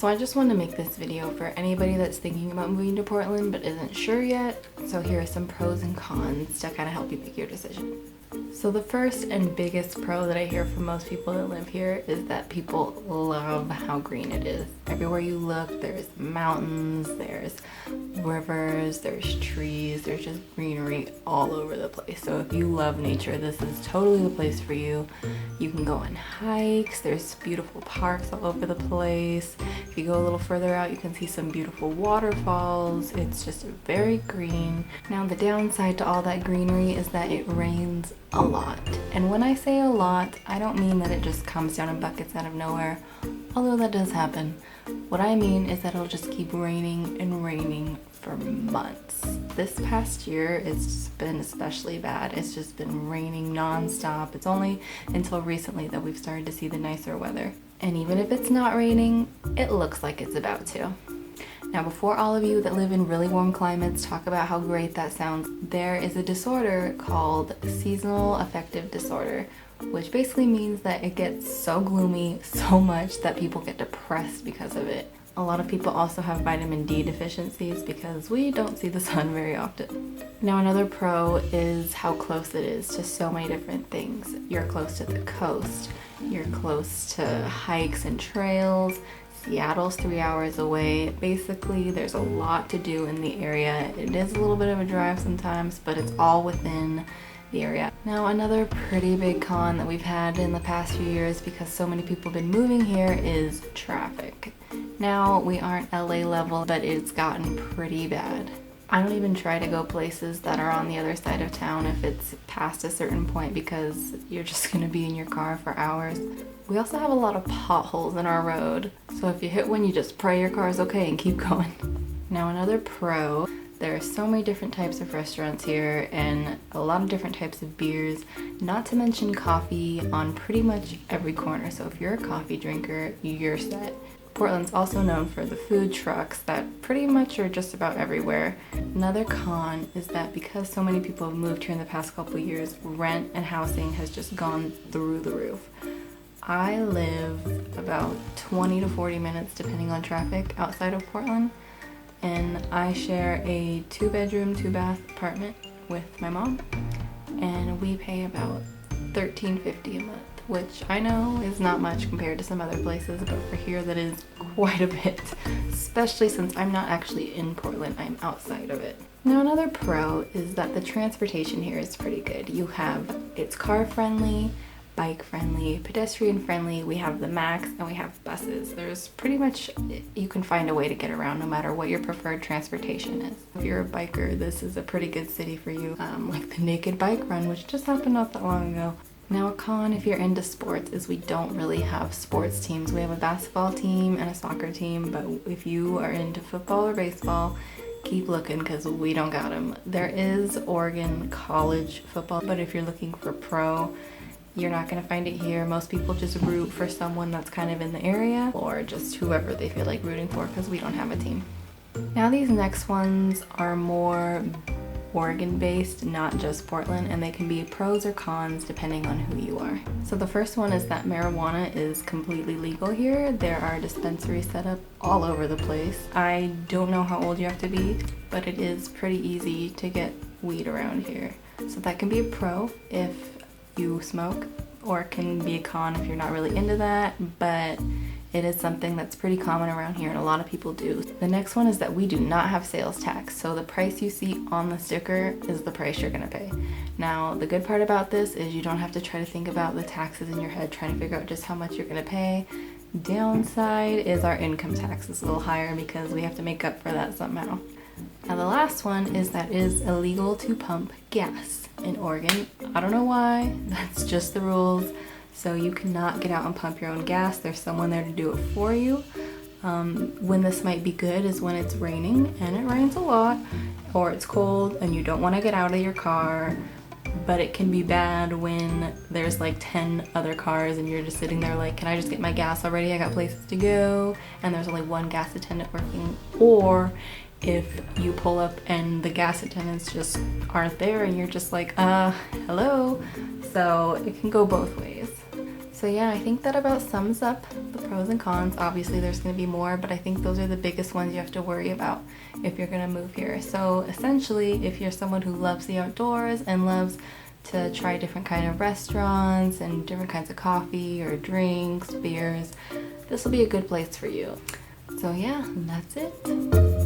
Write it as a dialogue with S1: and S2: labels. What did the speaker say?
S1: So I just want to make this video for anybody that's thinking about moving to Portland but isn't sure yet. So here are some pros and cons to kind of help you make your decision. So the first and biggest pro that I hear from most people that live here is that people love how green it is. Everywhere you look, there's mountains, there's rivers, there's trees, there's just greenery all over the place. So if you love nature, this is totally the place for you. You can go on hikes, there's beautiful parks all over the place. If you go a little further out, you can see some beautiful waterfalls. It's just very green. Now the downside to all that greenery is that it rains a lot. And when I say a lot, I don't mean that it just comes down in buckets out of nowhere, although that does happen. What I mean is that it'll just keep raining and raining for months. This past year, it's been especially bad. It's just been raining non-stop. It's only until recently that we've started to see the nicer weather. And even if it's not raining, it looks like it's about to. Now, before all of you that live in really warm climates talk about how great that sounds, there is a disorder called seasonal affective disorder, which basically means that it gets so gloomy so much that people get depressed because of it. A lot of people also have vitamin D deficiencies because we don't see the sun very often. Now, another pro is how close it is to so many different things. You're close to the coast, you're close to hikes and trails. Seattle's 3 hours away. Basically, there's a lot to do in the area. It is a little bit of a drive sometimes, but it's all within the area. Now, another pretty big con that we've had in the past few years because so many people have been moving here is traffic. Now, we aren't LA level, but it's gotten pretty bad. I don't even try to go places that are on the other side of town if it's past a certain point because you're just gonna be in your car for hours. We also have a lot of potholes in our road, so if you hit one, you just pray your car is okay and keep going. Now, another pro, there are so many different types of restaurants here and a lot of different types of beers, not to mention coffee on pretty much every corner. So if you're a coffee drinker, you're set. Portland's also known for the food trucks that pretty much are just about everywhere. Another con is that because so many people have moved here in the past couple of years, rent and housing has just gone through the roof. I live about 20 to 40 minutes, depending on traffic, outside of Portland, and I share a 2-bedroom, 2-bath apartment with my mom, and we pay about $13.50 a month, which I know is not much compared to some other places, but for here that is quite a bit, especially since I'm not actually in Portland, I'm outside of it. Now, another pro is that the transportation here is pretty good. It's car friendly, bike friendly, pedestrian friendly. We have the Max and we have buses. There's pretty much, you can find a way to get around no matter what your preferred transportation is. If you're a biker, this is a pretty good city for you. Like the Naked Bike Run, which just happened not that long ago. Now, a con if you're into sports is we don't really have sports teams. We have a basketball team and a soccer team, but if you are into football or baseball, keep looking because we don't got them. There is Oregon college football, but if you're looking for pro, you're not going to find it here. Most people just root for someone that's kind of in the area or just whoever they feel like rooting for because we don't have a team. Now, these next ones are more Oregon based, not just Portland, and they can be pros or cons depending on who you are. So the first one is that marijuana is completely legal here. There are dispensaries set up all over the place. I don't know how old you have to be, but it is pretty easy to get weed around here. So that can be a pro if you smoke, or it can be a con if you're not really into that, but it is something that's pretty common around here and a lot of people do. The next one is that we do not have sales tax, so the price you see on the sticker is the price you're gonna pay. Now, the good part about this is you don't have to try to think about the taxes in your head, trying to figure out just how much you're gonna pay. Downside is our income tax is a little higher because we have to make up for that somehow. Now, the last one is that it is illegal to pump gas in Oregon. I don't know why, that's just the rules. So you cannot get out and pump your own gas. There's someone there to do it for you. When this might be good is when it's raining, and it rains a lot, or it's cold and you don't want to get out of your car. But it can be bad when there's like 10 other cars and you're just sitting there like, can I just get my gas already? I got places to go. And there's only one gas attendant working. Or if you pull up and the gas attendants just aren't there and you're just like, hello. So it can go both ways. So yeah, I think that about sums up the pros and cons. Obviously there's going to be more, but I think those are the biggest ones you have to worry about if you're going to move here. So essentially, if you're someone who loves the outdoors and loves to try different kind of restaurants and different kinds of coffee or drinks, beers, this will be a good place for you. So yeah, that's it.